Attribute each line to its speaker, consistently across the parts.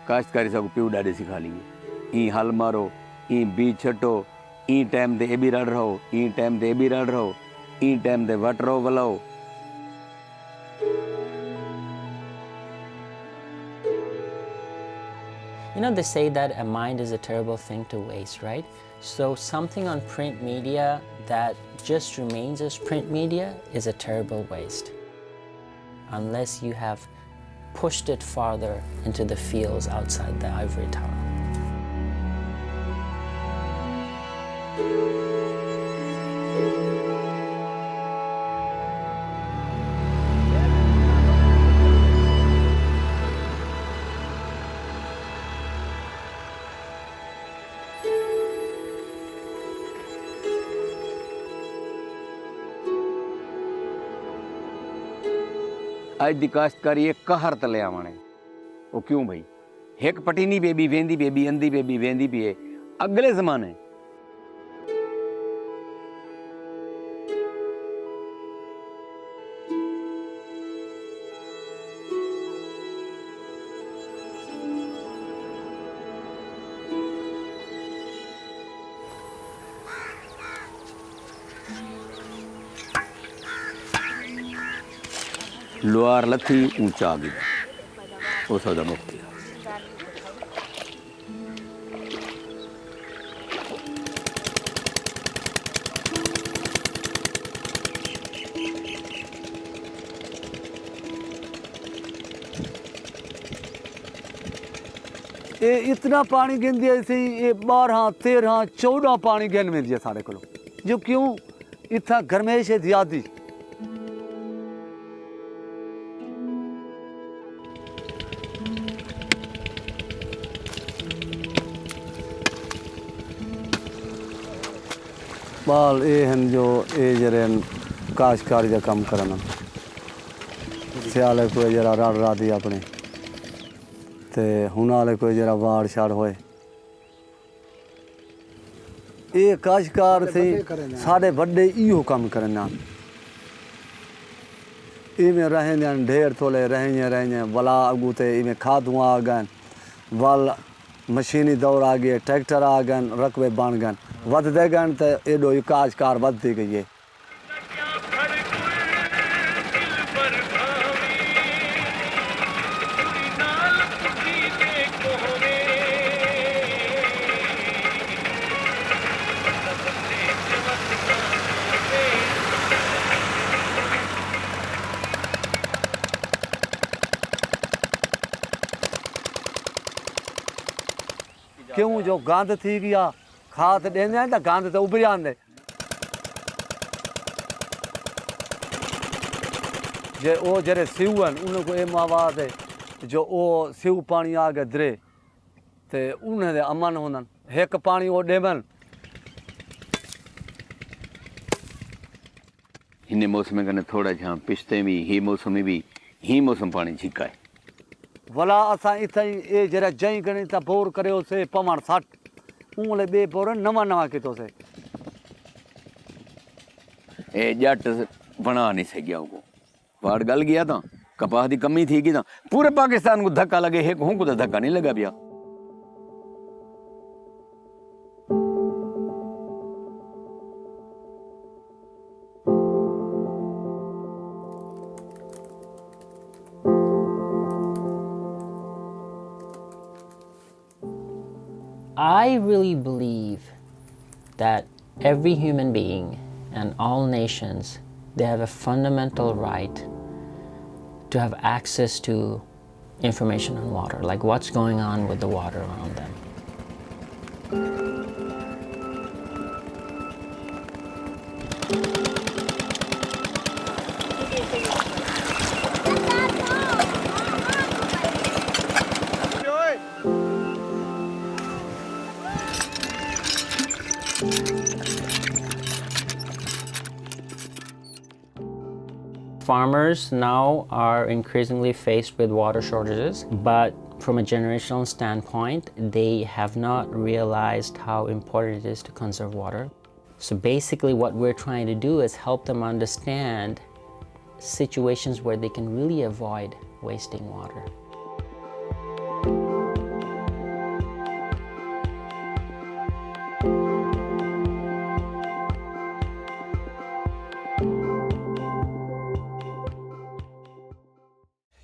Speaker 1: काश्तकारी सां प्यू ॾाढे सेखारी ई हल मारो ई बीज छटो ई टाइम ते एबी रड़ रहो ई टाइम ते एबी रड़ रहो ई टाइम ते वट रहो वलाओ।
Speaker 2: You know, they say that a mind is a terrible thing to waste, right? So something on print media that just remains as print media is a terrible waste, unless you have pushed it farther into the fields outside the ivory tower.
Speaker 1: अज की काश्तकारी एक कहर तले आवणे वो क्यों भाई एक पटीनी baby वेंदी बेबी अंधी बेबी वेंदी भी है अगले ज़माने लोहार लथी ऊंचा आ गया वो सौदा मुक्त है।
Speaker 3: ये इतना पानी गिन दिया इसे ये 12 13 14 पानी गिन में दिया सारे को जो क्यों इतना गर्मेश है ज्यादा बाल ये हैं जो ये जरे काश्तकारी का काम करना सियाले को जरा राड़ दी अपने ते हुन वाले को जरा वाड़ शाड़ होए ये काश्तकार से साढ़े बड़े इहो काम करना इमें रहें ढेर थोले रहें वला अगूते इमें खादुआ आ गए वल मशीनी दौर आ गए ट्रैक्टर आ गए रकबे बन गए वधदे गए तो एडो काश्तकार वधती गई है। क्यों जो गंद थी गया खाद देने तो गंद तो उभर आंदे जे वो जरे सिवन उनको ये आवाज है जो वो सिव पानी आ गए दरे ते उन्हें दे अमन होना एक पानी वो डेमन
Speaker 1: इन मौसम कने थोड़ा जहाँ पिछते भी ही मौसम में भी ही मौसम पानी छिका है
Speaker 3: भला असा इतना ये जरा जई गणी ता बोर करे से पमण 60 उंगले बे बोर नवा नवा कितो से
Speaker 1: ए जट बना नहीं सकिया को वाड़ गल गया था कपाह की कमी थी कि था पूरे पाकिस्तान को धक्का लगे एक हूं को तो धक्का नहीं लगा पिया।
Speaker 2: I really believe that every human being and all nations, they have a fundamental right to have access to information on water, like what's going on with the water around them. Farmers now are increasingly faced with water shortages, but from a generational standpoint, they have not realized how important it is to conserve water. So basically what we're trying to do is help them understand situations where they can really avoid wasting water.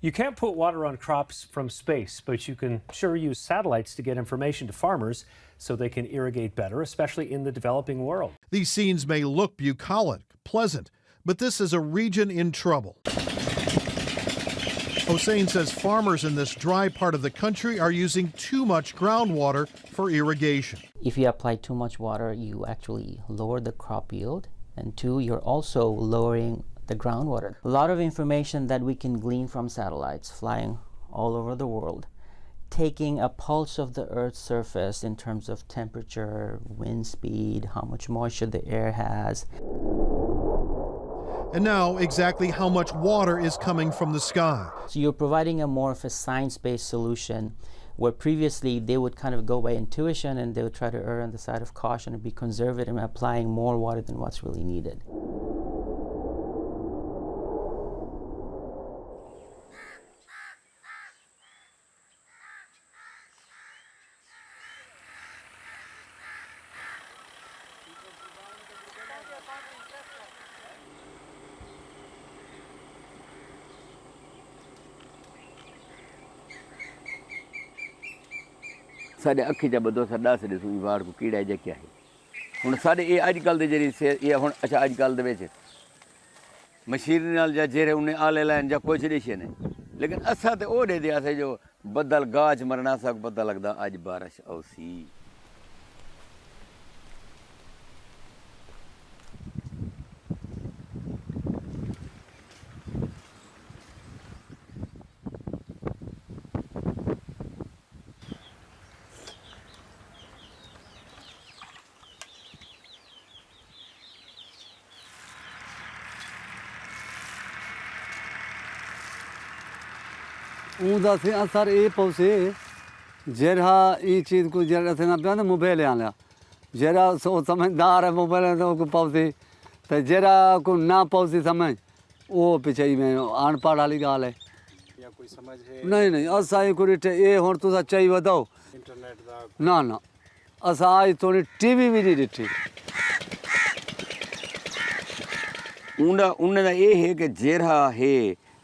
Speaker 4: You can't put water on crops from space, but you can sure use satellites to get information to farmers so they can irrigate better, especially in the developing world.
Speaker 5: These scenes may look bucolic, pleasant, but this is a region in trouble. Hossein says farmers in this dry part of the country are using too much groundwater for irrigation.
Speaker 2: If you apply too much water, you actually lower the crop yield, and two, you're also lowering the groundwater. A lot of information that we can glean from satellites flying all over the world, taking a pulse of the Earth's surface in terms of temperature, wind speed, how much moisture the air has.
Speaker 5: And now exactly how much water is coming from the sky.
Speaker 2: So you're providing a more of a science-based solution, where previously they would kind of go by intuition and they would try to err on the side of caution and be conservative in applying more water than what's really needed.
Speaker 1: ਸਾਡੇ ਅੱਖੀ ਚ ਬਦੋ ਸੱਡਾ ਸਦੇ ਸੂਈ ਵਾੜ ਕੋ ਕੀੜਾ ਜਿਹਾ ਕਿਆ ਹੈ ਹੁਣ ਸਾਡੇ ਇਹ ਅੱਜ ਕੱਲ ਦੇ ਜਿਹੜੀ ਇਹ ਹੁਣ ਅੱਛਾ ਅੱਜ ਕੱਲ ਦੇ ਵਿੱਚ ਮਸ਼ੀਨ ਨਾਲ ਜਾਂ ਜਿਹੜੇ ਉਹਨੇ ਆਲੇ ਲੈਣ ਜਾਂ ਕੁਛ ਰਿਸ਼ੇ ਨੇ ਲੇਕਿਨ ਅਸਾਂ ਤੇ ਉਹ ਦੇ ਦਿਆ ਸੇ ਜੋ ਬੱਦਲ ਗਾਜ ਮਰਨਾ ਸਕ ਪਤਾ ਲੱਗਦਾ ਅੱਜ ਬਾਰਿਸ਼ ਆਉਸੀ
Speaker 3: ਉਹਦਾ ਸੇ ਅਸਰ ਇਹ ਪਉਸੇ ਜਿਹੜਾ ਇਹ ਚੀਜ਼ ਕੋ ਜਿਹੜਾ ਸੇ ਨਾ ਪਿਆ ਮੋਬਾਈਲ ਆਲਿਆ ਜਿਹੜਾ ਸੋ ਸਮਝਦਾਰ ਹੈ ਮੋਬਾਈਲ ਤੋਂ ਕੋ ਪਉਸੇ ਤੇ ਜਿਹੜਾ ਕੋ ਨਾ ਪਉਸੇ ਸਮਝ ਉਹ ਪਿਛੇ ਮੈਂ ਅਨਪੜ੍ਹ ਵਾਲੀ ਗੱਲ ਹੈ
Speaker 6: ਜਾਂ ਕੋਈ ਸਮਝ ਹੈ
Speaker 3: ਨਹੀਂ ਅਸਾਂ ਇਹ ਕੋਈ ਇਹ ਹੁਣ ਤੁਸੀਂ ਚਾਹੀ ਵਧਾਓ
Speaker 6: ਇੰਟਰਨੈਟ ਦਾ
Speaker 3: ਨਾ ਅਸਾਂ ਅੱਜ ਥੋੜੀ ਟੀਵੀ ਵੀ ਨਹੀਂ ਦਿੱਤੀ
Speaker 1: ਉਹਨਾਂ ਦਾ ਇਹ ਹੈ ਕਿ ਜਿਹੜਾ ਹੈ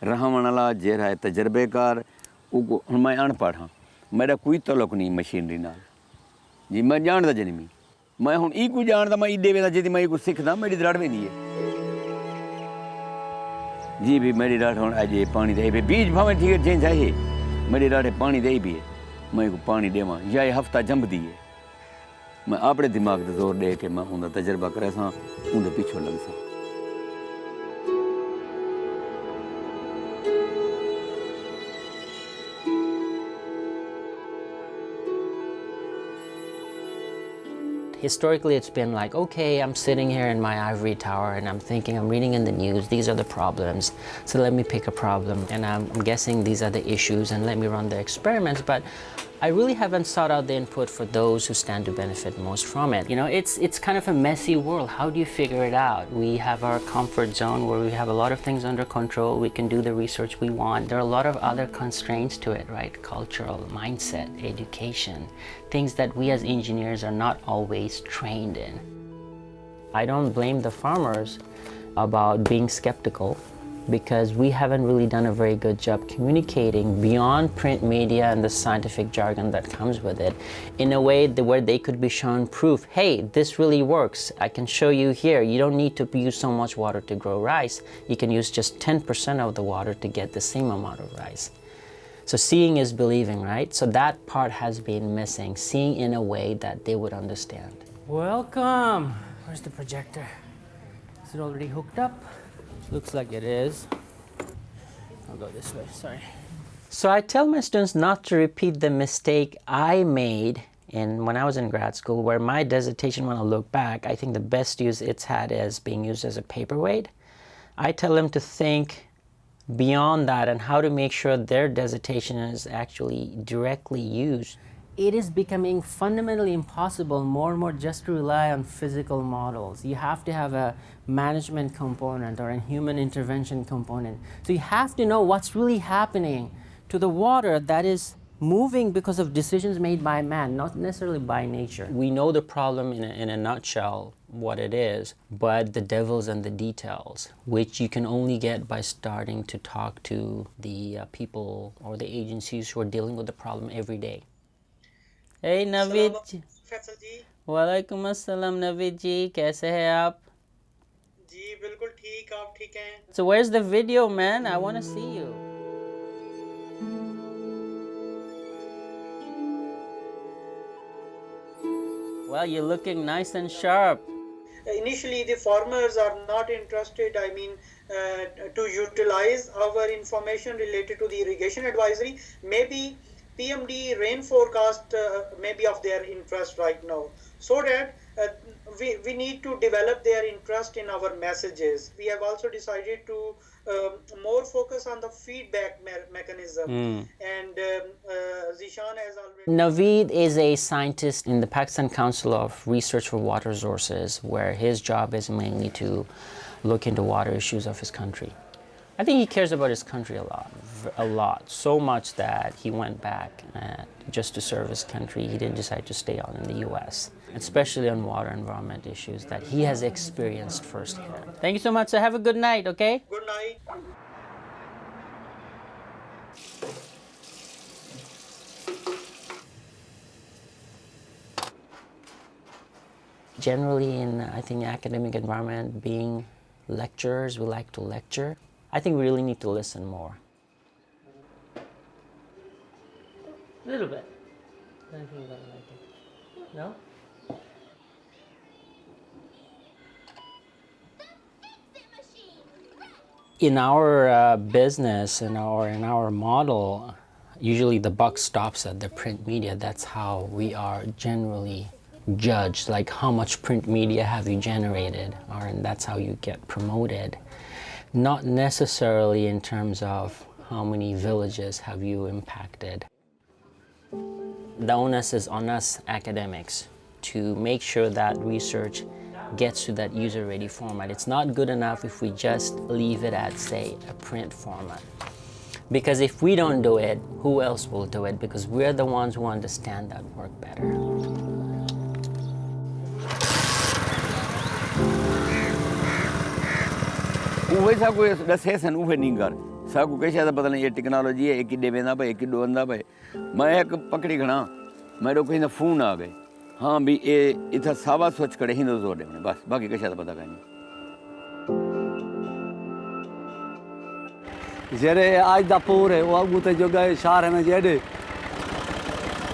Speaker 1: रहण वाला जरा है तजर्बेकार हूँ मैं अनपढ़ हाँ मेरा कोई तलुक नहीं मशीनरी नाल जी मैं जानता जन्मी मैं हूँ ई कोई जानता मैं इदे वेदा जी मैं कुछ सीखदा मेरी दराड़ में है जी भी मेरी राड़ हूँ अजे पानी दे बीज भावें ठीक है चेंज है मेरी राड़े पानी दे भी है मैं को पानी देव या ये हफ्ता जंबदी है मैं अपने दिमाग से जोर दे के मैं उनका तजर्बा करे सा उनके पिछों लग सा
Speaker 2: Historically, it's been like, okay, I'm sitting here in my ivory tower and I'm thinking, I'm reading in the news, these are the problems, so let me pick a problem and I'm guessing these are the issues and let me run the experiments. But I really haven't sought out the input for those who stand to benefit most from it. You know, it's kind of a messy world. How do you figure it out? We have our comfort zone where we have a lot of things under control. We can do the research we want. There are a lot of other constraints to it, right? Cultural, mindset, education, things that we as engineers are not always trained in. I don't blame the farmers about being skeptical, because we haven't really done a very good job communicating beyond print media and the scientific jargon that comes with it in a way where they could be shown proof, hey, this really works. I can show you here. You don't need to use so much water to grow rice. You can use just 10% of the water to get the same amount of rice. So seeing is believing, right? So that part has been missing, seeing in a way that they would understand. Welcome. Where's the projector? Is it already hooked up? Looks like it is. I'll go this way, sorry. So I tell my students not to repeat the mistake I made when I was in grad school, where my dissertation, when I look back, I think the best use it's had is being used as a paperweight. I tell them to think beyond that and how to make sure their dissertation is actually directly used. It is becoming fundamentally impossible more and more just to rely on physical models. You have to have a management component or a human intervention component. So you have to know what's really happening to the water that is moving because of decisions made by man, not necessarily by nature. We know the problem in a nutshell what it is, but the devil's in the details, which you can only get by starting to talk to the people or the agencies who are dealing with the problem every day. Hey Navid ji.
Speaker 7: Faisal जी
Speaker 2: वालेकुम अस्सलाम Navid ji, कैसे हैं आप?
Speaker 7: जी बिल्कुल ठीक आप ठीक हैं
Speaker 2: So where's the video, man? I want to see you. Well, you're looking nice and sharp.
Speaker 7: initially the farmers are not interested to utilize our information related to the irrigation advisory. Maybe PMD rain forecast may be of their interest right now, so that we need to develop their interest in our messages. We have also decided to more focus on the feedback mechanism, and Zishan has already.
Speaker 2: Naveed is a scientist in the Pakistan Council of Research for Water Resources, where his job is mainly to look into water issues of his country. I think he cares about his country a lot, so much that he went back just to serve his country. He didn't decide to stay on in the US, especially on water environment issues that he has experienced firsthand. Thank you so much. So have a good night, okay?
Speaker 7: Good night.
Speaker 2: Generally in, I think, academic environment, being lecturers, we like to lecture. I think we really need to listen more. A little bit. I think you gotta like it. No? In our business, in our model, usually the buck stops at the print media. That's how we are generally judged, like how much print media have you generated, and that's how you get promoted. Not necessarily in terms of how many villages have you impacted. The onus is on us academics to make sure that research gets to that user-ready format. It's not good enough if we just leave it at, say, a print format. Because if we don't do it, who else will do it? Because we're the ones who understand that work better.
Speaker 1: उहे साकू दसे सन उहे नहीं कर साकू कैसे था पता नहीं ये टेक्नोलॉजी है एक किडे वेंदा पे एक किडो आंदा पे मैं एक पकड़ी खड़ा मेरे को कहीं फोन आ गए हाँ भी ये इतना सावा सोच करे ही जोर दे बस बाकी कैसे था पता नहीं
Speaker 3: जेरे आज दा पूरे वो अगू ते जो गए शहर में जेडे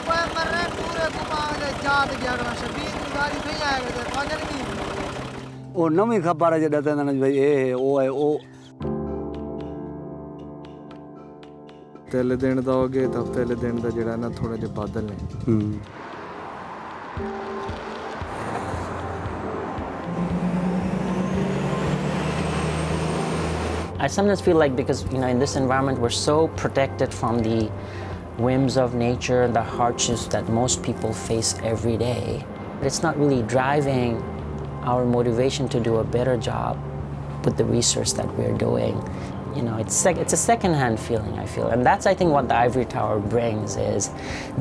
Speaker 8: वो मरे पूरे घुमावे जात गया शबीर की गाड़ी नहीं आएगा पागल की
Speaker 3: ਉਹ ਨਵੀਂ ਖਬਰ ਹੈ ਜਿਹੜਾ ਕਹਿੰਦੇ ਨੇ ਭਾਈ ਇਹ ਉਹ ਹੈ ਉਹ
Speaker 9: ਤੇਲੇ ਦੇਣ ਦਾ ਹੋਗੇ ਤਾਂ ਤੇਲੇ ਦੇਣ ਦਾ ਜਿਹੜਾ ਨਾ ਥੋੜਾ ਜਿਹਾ ਬਾਦਲ ਨੇ
Speaker 2: I sometimes feel like because, in this environment, we're so protected from the whims of nature and the hardships that most people face every day. It's not really driving our motivation to do a better job with the research that we're doing. It's a secondhand feeling, I feel. And that's, I think, what the Ivory Tower brings is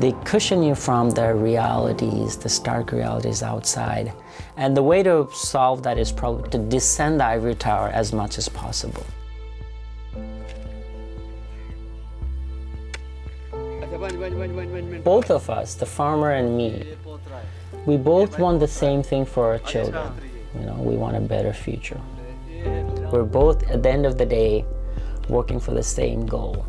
Speaker 2: they cushion you from the realities, the stark realities outside. And the way to solve that is probably to descend the Ivory Tower as much as possible. Both of us, the farmer and me, we both want the same thing for our children. We want a better future. We're both, at the end of the day, working for the same goal.